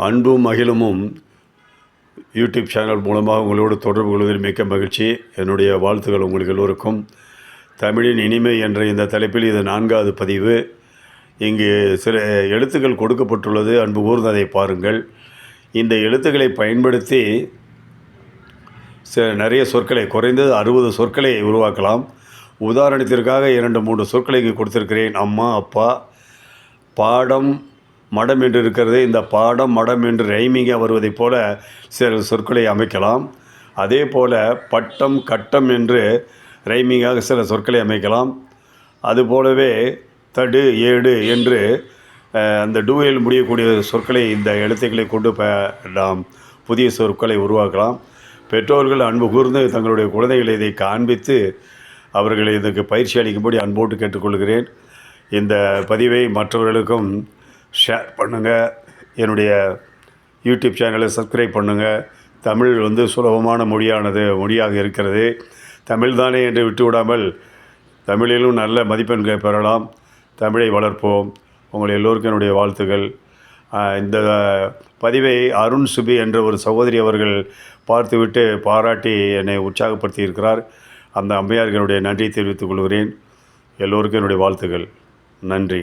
அன்பும் மகிழுமும் YouTube channel மூலமாக உங்களோடு தொடர்பு கொள்வதில் மிக்க மகிழ்ச்சி. என்னுடைய வாழ்த்துக்கள் உங்களுக்கு எல்லோருக்கும். தமிழின் இனிமை என்ற இந்த தலைப்பில் இது 4வது பதிவு. இங்கு சில எழுத்துக்கள் கொடுக்கப்பட்டுள்ளது. அன்பு கூர்ந்து அதை பாருங்கள். இந்த எழுத்துக்களை பயன்படுத்தி நிறைய சொற்களை, குறைந்தது 60 சொற்களை உருவாக்கலாம். உதாரணத்திற்காக 2-3 சொற்களை இங்கு கொடுத்திருக்கிறேன். அம்மா, அப்பா, பாடம், மடம் என்று இருக்கிறது. இந்த பாடம் மடம் என்று ரைமிங்காக வருவதைப் போல சில சொற்களை அமைக்கலாம். அதே போல் பட்டம் கட்டம் என்று ரைமிங்காக சில சொற்களை அமைக்கலாம். அதுபோலவே தடு ஏடு என்று அந்த டூவில் முடியக்கூடிய சொற்களை இந்த எழுத்துக்களை கொண்டு நாம் புதிய சொற்களை உருவாக்கலாம். பெற்றோர்கள் அன்பு கூர்ந்து தங்களுடைய குழந்தைகளை இதை காண்பித்து அவர்களை இதற்கு பயிற்சி அளிக்கும்படி அன்போடு கேட்டுக்கொள்கிறேன். இந்த பதிவை மற்றவர்களுக்கும் ஷேர் பண்ணுங்கள். என்னுடைய யூடியூப் சேனலை சப்ஸ்கிரைப் பண்ணுங்கள். தமிழ் சுலபமான மொழியாக இருக்கிறது. தமிழ் தானே என்று விட்டுவிடாமல் தமிழிலும் நல்ல மதிப்பெண்களை பெறலாம். தமிழை வளர்ப்போம். உங்கள் எல்லோருக்கும் என்னுடைய வாழ்த்துக்கள். இந்த பதிவை அருண் சுபி என்ற ஒரு சகோதரி அவர்கள் பார்த்துவிட்டு பாராட்டி என்னை உற்சாகப்படுத்தி இருக்கிறார். அந்த அம்மையாருக்கு என்னுடைய நன்றியை தெரிவித்துக் கொள்கிறேன். எல்லோருக்கும் என்னுடைய வாழ்த்துக்கள். நன்றி.